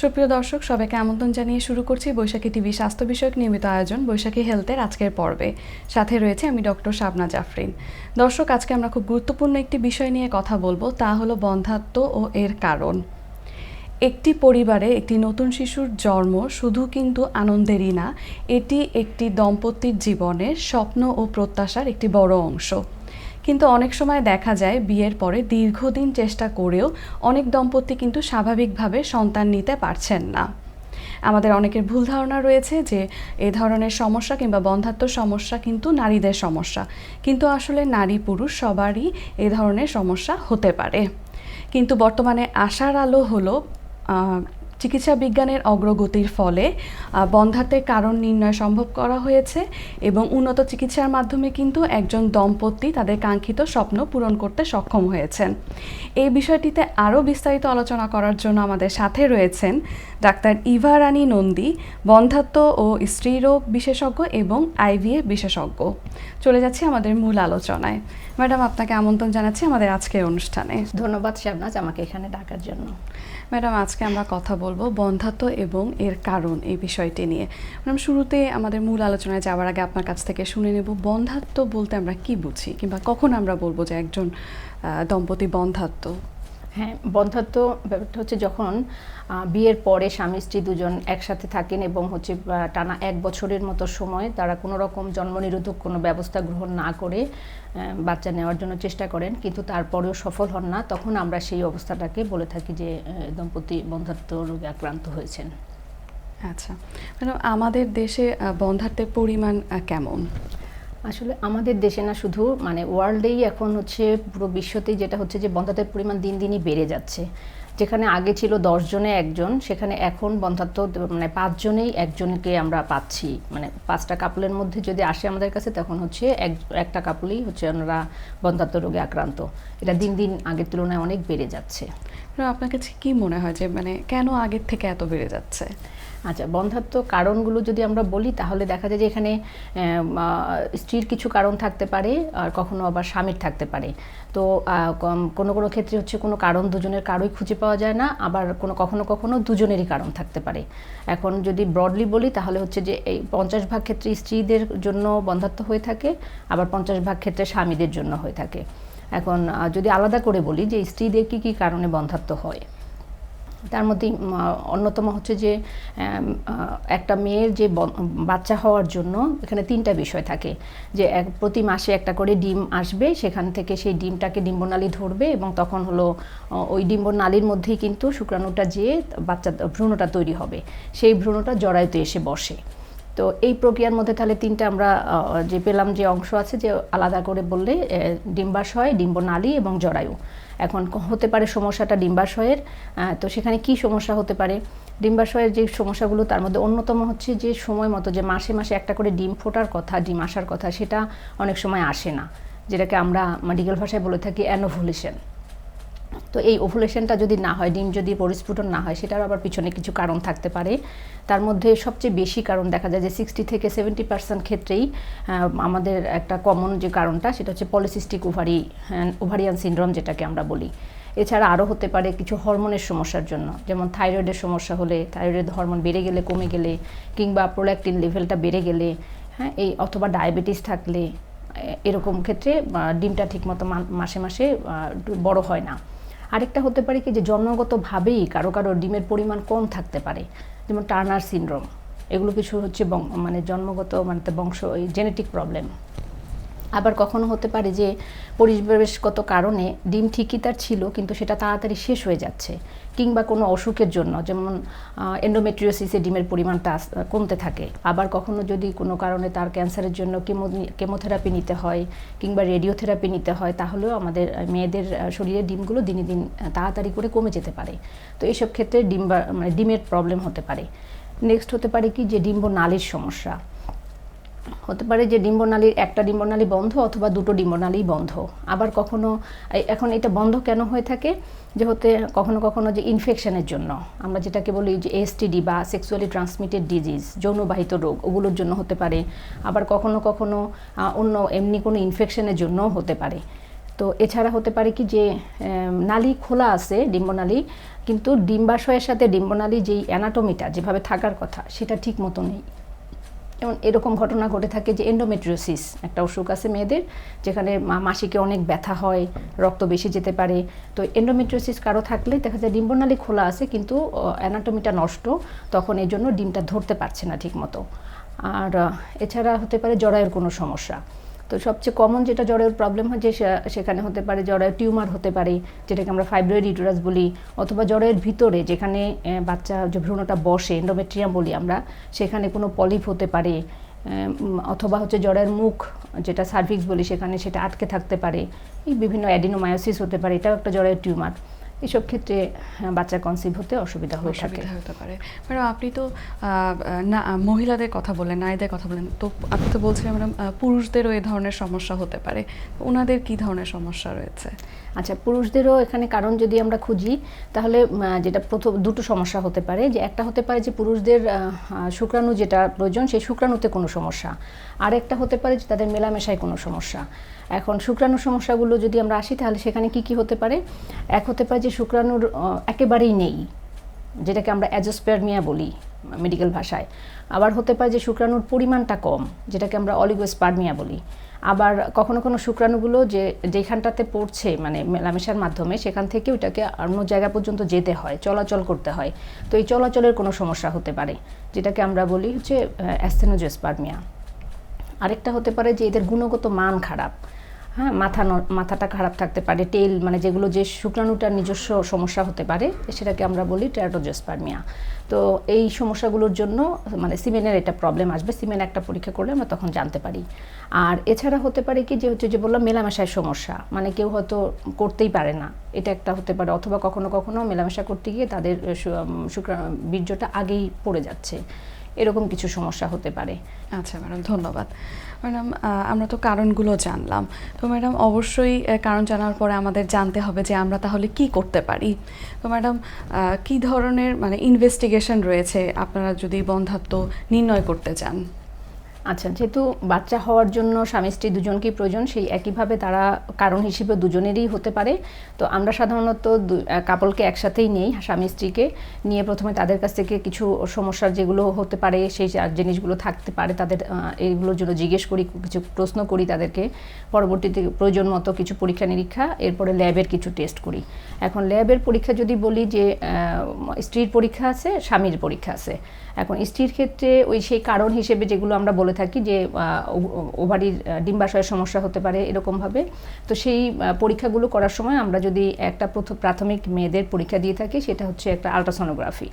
সুপ্রিয় দর্শক, সবাইকে আমন্ত্রণ জানিয়ে শুরু করছি বৈশাখী টিভি স্বাস্থ্য বিষয়ক নিয়মিত আয়োজন বৈশাখী হেলথের আজকের পর্বে। সাথে রয়েছে আমি ডক্টর শাবনা জাফরিন। দর্শক, আজকে আমরা খুব গুরুত্বপূর্ণ একটি বিষয় নিয়ে কথা বলবো, তা হলো বন্ধ্যাত্ব ও এর কারণ। একটি পরিবারে একটি নতুন শিশুর জন্ম শুধু কিন্তু আনন্দেরই না, এটি একটি দম্পতির জীবনের স্বপ্ন ও প্রত্যাশার একটি বড় অংশ। কিন্তু অনেক সময় দেখা যায় বিয়ের পরে দীর্ঘদিন চেষ্টা করেও অনেক দম্পতি কিন্তু স্বাভাবিকভাবে সন্তান নিতে পারছেন না। আমাদের অনেকের ভুল ধারণা রয়েছে যে এ ধরনের সমস্যা কিংবা বন্ধ্যাত্ব সমস্যা কিন্তু নারীদের সমস্যা, কিন্তু আসলে নারী পুরুষ সবারই এ ধরনের সমস্যা হতে পারে। কিন্তু বর্তমানে আশার আলো হলো চিকিৎসা বিজ্ঞানের অগ্রগতির ফলে বন্ধ্যাত্বের কারণ নির্ণয় সম্ভব করা হয়েছে এবং উন্নত চিকিৎসার মাধ্যমে কিন্তু একজন দম্পতি তাদের কাঙ্ক্ষিত স্বপ্ন পূরণ করতে সক্ষম হয়েছেন। এই বিষয়টিতে আরও বিস্তারিত আলোচনা করার জন্য আমাদের সাথে রয়েছেন ডাক্তার ইভা রানী নন্দী, বন্ধ্যাত্ব ও স্ত্রীরোগ বিশেষজ্ঞ এবং আইভিএফ বিশেষজ্ঞ। চলে যাচ্ছি আমাদের মূল আলোচনায়। ম্যাডাম, আপনাকে আমন্ত্রণ জানাচ্ছি আমাদের আজকের অনুষ্ঠানে। ধন্যবাদ শাবনাজ আমাকে এখানে ডাকার জন্য। ম্যাডাম, আজকে আমরা কথা বলবো বন্ধ্যাত্ব এবং এর কারণ এই বিষয়টি নিয়ে। ম্যাডাম, শুরুতে আমাদের মূল আলোচনায় যাওয়ার আগে আপনার কাছ থেকে শুনে নেব, বন্ধ্যাত্ব বলতে আমরা কি বুঝি, কিংবা কখন আমরা বলবো যে একজন দম্পতি বন্ধ্যাত্ব? হ্যাঁ, বন্ধ্যাত্ব ব্যাপারটা হচ্ছে যখন বিয়ের পরে স্বামী স্ত্রী দুজন একসাথে থাকেন এবং হচ্ছে টানা 1 বছরের মতো সময় তারা কোনো রকম জন্মনিরোধক কোনো ব্যবস্থা গ্রহণ না করে বাচ্চা নেওয়ার জন্য চেষ্টা করেন, কিন্তু তারপরেও সফল হন না, তখন আমরা সেই অবস্থাটাকে বলে থাকি যে দম্পতি বন্ধ্যাত্ব রোগে আক্রান্ত হয়েছেন। আচ্ছা ম্যাডাম, আমাদের দেশে বন্ধ্যাত্বের পরিমাণ কেমন? আসলে আমাদের দেশে না, শুধু ওয়ার্ল্ডেই এখন হচ্ছে পুরো বিশ্বতেই যেটা হচ্ছে যে বন্ধ্যাত্বের পরিমাণ দিন দিনই বেড়ে যাচ্ছে। যেখানে আগে ছিল 10 জনে একজন, সেখানে এখন বন্ধ্যাত্ব 5 জনেই একজনকে আমরা পাচ্ছি। 5টা কাপলের মধ্যে যদি আসে আমাদের কাছে, তখন হচ্ছে একটা কাপলই হচ্ছে ওনারা বন্ধ্যাত্ব রোগে আক্রান্ত। এটা দিন দিন আগের তুলনায় অনেক বেড়ে যাচ্ছে। আপনার কাছে কি মনে হয় যে কেন আগের থেকে এত বেড়ে যাচ্ছে? আচ্ছা, বন্ধ্যাত্ব কারণগুলো যদি আমরা বলি তাহলে দেখা যায় যে এখানে স্ত্রীর কিছু কারণ থাকতে পারে, আর কখনো আবার স্বামীর থাকতে পারে। তো কোনো কোনো ক্ষেত্রে হচ্ছে কোনো কারণ দুজনের কারোই খুঁজে পাওয়া যায় না, আবার কখনো কখনো দুজনেরই কারণ থাকতে পারে। এখন যদি ব্রডলি বলি তাহলে হচ্ছে যে এই 50% ক্ষেত্রে স্ত্রীদের জন্য বন্ধ্যাত্ব হয়ে থাকে, আবার 50% ক্ষেত্রে স্বামীদের জন্য হয়ে থাকে। এখন যদি আলাদা করে বলি যে স্ত্রীদের কী কী কারণে বন্ধ্যাত্ব হয়, তার মধ্যে অন্যতম হচ্ছে যে একটা মেয়ের যে বাচ্চা হওয়ার জন্য এখানে 3টা বিষয় থাকে। যে প্রতি মাসে একটা করে ডিম আসবে, সেখান থেকে সেই ডিমটাকে ডিম্বনালী ধরবে এবং তখন হলো ওই ডিম্বনালীর মধ্যেই কিন্তু শুক্রাণুটা যেয়ে ভ্রূণটা তৈরি হবে, সেই ভ্রূণটা জরায়ুতে এসে বসে। তো এই প্রক্রিয়ার মধ্যে তাহলে 3টা আমরা যে পেলাম যে অংশ আছে, যে আলাদা করে বললে ডিম্বাশয়, ডিম্বনালী এবং জরায়ু। এখন হতে পারে সমস্যাটা ডিম্বাশয়ের, তো সেখানে কি সমস্যা হতে পারে? ডিম্বাশয়ের যে সমস্যাগুলো, তার মধ্যে অন্যতম হচ্ছে যে সময় মতো যে মাসে মাসে একটা করে ডিম ফোটার কথা, ডিম আসার কথা, সেটা অনেক সময় আসে না, যেটাকে আমরা মেডিকেল ভাষায় বলে থাকি অ্যানোভুলেশন। তো এই ওভুলেশনটা যদি না হয়, ডিম যদি পরিস্ফুটন না হয়, সেটার আবার পিছনে কিছু কারণ থাকতে পারে। তার মধ্যে সবচেয়ে বেশি কারণ দেখা যায় যে 60 থেকে 70% ক্ষেত্রেই আমাদের একটা কমন যে কারণটা, সেটা হচ্ছে পলিসিস্টিক ওভারিয়ান সিনড্রোম, যেটাকে আমরা বলি। এছাড়া আরও হতে পারে কিছু হরমোনের সমস্যার জন্য, যেমন থাইরয়েডের সমস্যা হলে, থাইরয়েড হরমোন বেড়ে গেলে, কমে গেলে, কিংবা প্রোল্যাকটিন লেভেলটা বেড়ে গেলে, হ্যাঁ, অথবা ডায়াবেটিস থাকলে, এরকম ক্ষেত্রে ডিমটা ঠিকমতো মাসে মাসে বড় হয় না। আরেকটা হতে পারে কি, যে জন্মগতভাবেই কারো কারো ডিমের পরিমাণ কম থাকতে পারে, যেমন টার্নার সিনড্রোম। এগুলো কিছু হচ্ছে জন্মগত বংশ, জেনেটিক প্রবলেম। আবার কখনো হতে পারে যে পরিবেশগত কারণে ডিম ঠিকই তার ছিল, কিন্তু সেটা তাড়াতাড়ি শেষ হয়ে যাচ্ছে, কিংবা কোনো অসুখের জন্য, যেমন এন্ডোমেট্রিওসিসে ডিমের পরিমাণটা কমতে থাকে। আবার কখনো যদি কোনো কারণে তার ক্যান্সারের জন্য কেমোথেরাপি নিতে হয়, কিংবা রেডিওথেরাপি নিতে হয়, তাহলেও আমাদের মেয়েদের শরীরে ডিমগুলো দিনে দিন তাড়াতাড়ি করে কমে যেতে পারে। তো এইসব ক্ষেত্রে ডিমের প্রবলেম হতে পারে। নেক্সট হতে পারে কি, যে ডিম্বনালীর সমস্যা হতে পারে, যে একটা ডিম্বনালী বন্ধ অথবা 2টো ডিম্বনালী বন্ধ। আবার কখনো এখন এটা বন্ধ কেন হয়ে থাকে, যে কখনো কখনো যে ইনফেকশনের জন্য, আমরা যেটাকে বলি যে এসটিডি বা সেক্সুয়ালি ট্রান্সমিটেড ডিজিজ, যৌনবাহিত রোগ, ওগুলোর জন্য হতে পারে। আবার কখনো কখনো অন্য এমনি কোনো ইনফেকশনের জন্যও হতে পারে। তো এছাড়া হতে পারে কি যে নালী খোলা আছে ডিম্বনালী, কিন্তু ডিম্বাশয়ের সাথে ডিম্বনালী যেই অ্যানাটমিটা যেভাবে থাকার কথা সেটা ঠিক মতো নেই। যেমন এরকম ঘটনা ঘটে থাকে যে এন্ডোমেট্রিওসিস একটা অসুখ আছে মেয়েদের, যেখানে মাসিকে অনেক ব্যথা হয়, রক্ত বেশি যেতে পারে। তো এন্ডোমেট্রিওসিস কারো থাকলে দেখা যায় ডিম্বনালী খোলা আছে কিন্তু অ্যানাটমিটা নষ্ট, তখন এই জন্য ডিমটা ধরতে পারছে না ঠিক মতো। আর এছাড়া হতে পারে জরায়ুর কোনো সমস্যা। তো সবচেয়ে কমন যেটা জরায়ুর প্রবলেম হয় যে সেখানে হতে পারে জরায়ুর টিউমার হতে পারে, যেটাকে আমরা ফাইব্রয়েড ইউটেরাস বলি, অথবা জরায়ুর ভিতরে যেখানে বাচ্চা যে ভ্রূণটা বসে এন্ডোমেট্রিয়াম বলি আমরা, সেখানে কোনো পলিপ হতে পারে, অথবা হচ্ছে জরায়ুর মুখ যেটা সার্ভিক্স বলি সেখানে সেটা আটকে থাকতে পারে। এই বিভিন্ন অ্যাডিনোমায়োসিস হতে পারে, এটাও একটা জরায়ুর টিউমার। এসব ক্ষেত্রে বাচ্চা কনসিভ হতে অসুবিধা হয়ে থাকে। হতে পারে। ম্যাডাম আপনি তো না মহিলাদের কথা বলেন, নারীদের কথা বলেন, তো আপনি তো বলছিলেন ম্যাডাম পুরুষদেরও এই ধরনের সমস্যা হতে পারে, ওনাদের কি ধরনের সমস্যা রয়েছে? আচ্ছা, পুরুষদেরও এখানে কারণ যদি আমরা খুঁজি তাহলে যেটা প্রথম দুটো সমস্যা হতে পারে। যে একটা হতে পারে যে পুরুষদের শুক্রাণু যেটা প্রয়োজন সেই শুক্রাণুতে কোনো সমস্যা, আর একটা হতে পারে যে তাদের মেলামেশায় কোনো সমস্যা। এখন শুক্রাণু সমস্যাগুলো যদি আমরা আসি তাহলে সেখানে কি কি হতে পারে? এক হতে পারে যে শুক্রাণুর একেবারেই নেই, যেটাকে আমরা অ্যাজোস্পার্মিয়া বলি মেডিকেল ভাষায়। আবার হতে পারে যে শুক্রাণুর পরিমাণটা কম, যেটাকে আমরা অলিগোস্পার্মিয়া বলি। আবার কখনো কোনো শুক্রাণুগুলো যেখানটাতে পড়ছে মানে মেলামেশার মাধ্যমে সেখান থেকে ওইটাকে অন্য জায়গা পর্যন্ত যেতে হয়, চলাচল করতে হয়। তো এই চলাচলের কোনো সমস্যা হতে পারে, যেটাকে আমরা বলি হচ্ছে অ্যাস্থেনোজোস্পার্মিয়া। আরেকটা হতে পারে যে এদের গুণগত মান খারাপ, হ্যাঁ, মাথাটা খারাপ থাকতে পারে, টেল মানে যেগুলো যে শুক্রাণুটার নিজস্ব সমস্যা হতে পারে সেটাকে আমরা বলি টেরাটোজোস্পার্মিয়া। তো এই সমস্যাগুলোর জন্য মানে সিমেনের এটা প্রবলেম আসবে, সিমেন একটা পরীক্ষা করলে আমরা তখন জানতে পারি। আর এছাড়া হতে পারে কি যে হচ্ছে যে বললাম মেলামেশায় সমস্যা, মানে কেউ হয়তো করতেই পারে না, এটা একটা হতে পারে। অথবা কখনো কখনো মেলামেশা করতে গিয়ে তাদের বীর্যটা আগেই পড়ে যাচ্ছে, এরকম কিছু সমস্যা হতে পারে। আচ্ছা ম্যাডাম, ধন্যবাদ। ম্যাডাম আমরা তো কারণগুলো জানলাম, তো ম্যাডাম অবশ্যই কারণ জানার পরে আমাদের জানতে হবে যে আমরা তাহলে কি করতে পারি। তো ম্যাডাম কি ধরনের মানে ইনভেস্টিগেশন রয়েছে আপনারা যদি বন্ধ্যাত্ব নির্ণয় করতে চান? আচ্ছা, যেহেতু বাচ্চা হওয়ার জন্য স্বামী স্ত্রী দুজনকেই প্রয়োজন, সেই একইভাবে তারা কারণ হিসেবে দুজনেরই হতে পারে। তো আমরা সাধারণত কাপলকে একসাথেই নেই, স্বামী স্ত্রীকে নিয়ে প্রথমে তাদের কাছ থেকে কিছু সমস্যার যেগুলো হতে পারে সেই জিনিসগুলো থাকতে পারে তাদের, এইগুলোর জন্য জিজ্ঞেস করি, কিছু প্রশ্ন করি তাদেরকে। পরবর্তীতে প্রয়োজন মতো কিছু পরীক্ষা নিরীক্ষা, এরপরে ল্যাবের কিছু টেস্ট করি। এখন ল্যাবের পরীক্ষা যদি বলি যে স্ত্রীর পরীক্ষা আছে, স্বামীর পরীক্ষা আছে। এখন স্ত্রীর ক্ষেত্রে ওই সেই কারণ হিসেবে যেগুলো আমরা বলে থাকি যে ওভারির ডিম্বাশয়ের সমস্যা হতে পারে এরকমভাবে, তো সেই পরীক্ষাগুলো করার সময় আমরা যদি একটা প্রাথমিক মেয়েদের পরীক্ষা দিয়ে থাকি সেটা হচ্ছে একটা আলট্রাসোনোগ্রাফি।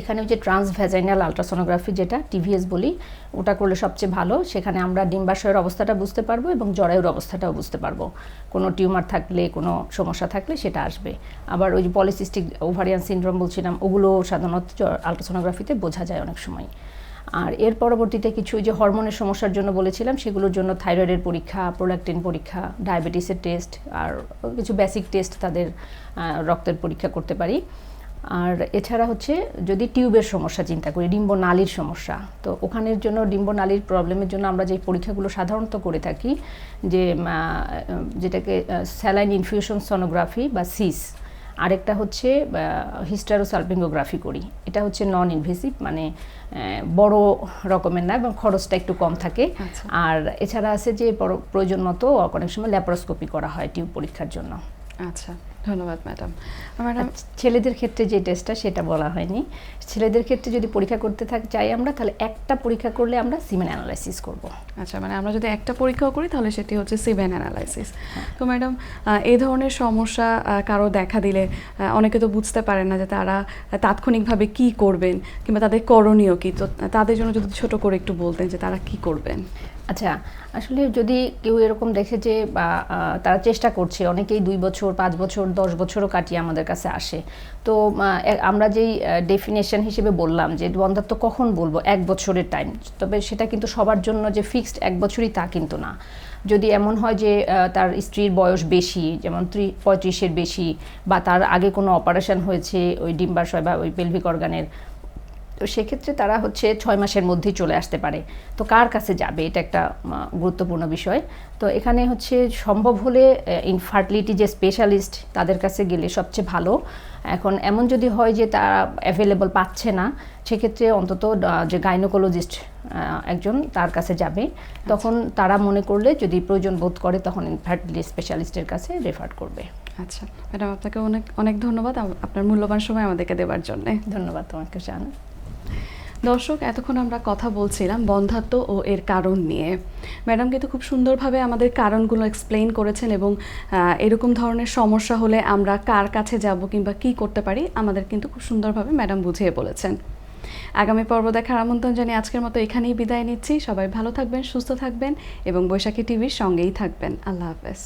এখানে যে ট্রান্সভ্যাজাইনাল আলট্রাসোনোগ্রাফি যেটা টিভিএস বলি, ওটা করলে সবচেয়ে ভালো। সেখানে আমরা ডিম্বাশয়ের অবস্থাটা বুঝতে পারবো এবং জরায়ুর অবস্থাটাও বুঝতে পারবো, কোনো টিউমার থাকলে কোনো সমস্যা থাকলে সেটা আসবে। আবার ওই যে পলিসিস্টিক ওভারিয়ান সিনড্রোম বলছিলাম, ওগুলো সাধারণত আলট্রাসোনোগ্রাফিতে বোঝা যায় অনেক সময়। আর এর পরবর্তীতে কিছু যে হরমোনের সমস্যার জন্য বলেছিলাম সেগুলোর জন্য থাইরয়েডের পরীক্ষা, প্রোল্যাকটিন পরীক্ষা, ডায়াবেটিসের টেস্ট, আর কিছু বেসিক টেস্ট তাদের রক্তের পরীক্ষা করতে পারি। আর এছাড়া হচ্ছে যদি টিউবের সমস্যা চিন্তা করি, ডিম্বনালীর সমস্যা, তো ওখানের জন্য ডিম্বনালীর প্রবলেমের জন্য আমরা যে পরীক্ষাগুলো সাধারণত করে থাকি যে যেটাকে স্যালাইন ইনফিউশন সোনোগ্রাফি বা সিস, আরেকটা হচ্ছে হিস্টেরোসালপিঙ্গোগ্রাফি করি। এটা হচ্ছে নন ইনভেসিভ, মানে বড় রকমের না এবং খরচটা একটু কম থাকে। আর এছাড়া আছে যে প্রয়োজন মতো অনেক সময় ল্যাপারোস্কোপি করা হয় টিউব পরীক্ষার জন্য। আচ্ছা, ধন্যবাদ ম্যাডাম। ম্যাডাম ছেলেদের ক্ষেত্রে যে টেস্টটা সেটা বলা হয়নি। ছেলেদের ক্ষেত্রে যদি পরীক্ষা করতে চাই আমরা, তাহলে একটা পরীক্ষা করলে আমরা সিমেন অ্যানালাইসিস করব। আচ্ছা, মানে আমরা যদি একটা পরীক্ষাও করি তাহলে সেটি হচ্ছে সিমেন অ্যানালাইসিস। তো ম্যাডাম এই ধরনের সমস্যা কারো দেখা দিলে অনেকে তো বুঝতে পারেন না যে তারা তাৎক্ষণিকভাবে কি করবেন কিংবা তাদের করণীয় কি, তো তাদের জন্য যদি ছোট করে একটু বলতেন যে তারা কি করবেন। আচ্ছা, আসলে যদি কেউ এরকম দেখে যে বা তারা চেষ্টা করছে, অনেকেই 2 বছর 5 বছর 10 বছরও কাটিয়ে আমাদের কাছে আসে, তো আমরা যেই ডেফিনেশন হিসেবে বললাম যে বন্ধ্যাত্ব কখন বলবো 1 বছরের টাইম, তবে সেটা কিন্তু সবার জন্য যে ফিক্সড 1 বছরই তা কিন্তু না। যদি এমন হয় যে তার স্ত্রীর বয়স বেশি, যেমন 35-এর বেশি, বা তার আগে কোনো অপারেশন হয়েছে ওই ডিম্বাশয় বা ওই পেলভিক অর্গানের, তো সেক্ষেত্রে তারা হচ্ছে 6 মাসের মধ্যেই চলে আসতে পারে। তো কার কাছে যাবে, এটা একটা গুরুত্বপূর্ণ বিষয়। তো এখানে হচ্ছে সম্ভব হলে ইনফার্টিলিটি যে স্পেশালিস্ট তাদের কাছে গেলে সবচেয়ে ভালো। এখন এমন যদি হয় যে তারা অ্যাভেলেবল পাচ্ছে না, সেক্ষেত্রে অন্তত যে গাইনোকোলজিস্ট একজন তার কাছে যাবে। তখন তারা মনে করলে যদি প্রয়োজন বোধ করে তখন ইনফার্টিলিটি স্পেশালিস্টের কাছে রেফার করবে। আচ্ছা ম্যাডাম, আপনাকে অনেক অনেক ধন্যবাদ আপনার মূল্যবান সময় আমাদেরকে দেওয়ার জন্য। ধন্যবাদ তোমাকে জান। দর্শক, এতক্ষণ আমরা কথা বলছিলাম বন্ধ্যাত্ব ও এর কারণ নিয়ে। ম্যাডাম কিন্তু খুব সুন্দরভাবে আমাদের কারণগুলো এক্সপ্লেইন করেছেন এবং এরকম ধরনের সমস্যা হলে আমরা কার কাছে যাব কিংবা কী করতে পারি আমাদের কিন্তু খুব সুন্দরভাবে ম্যাডাম বুঝিয়ে বলেছেন। আগামী পর্ব দেখার আমন্ত্রণ জানিয়ে আজকের মতো এখানেই বিদায় নিচ্ছি। সবাই ভালো থাকবেন, সুস্থ থাকবেন এবং বৈশাখী টিভির সঙ্গেই থাকবেন। আল্লাহ হাফেজ।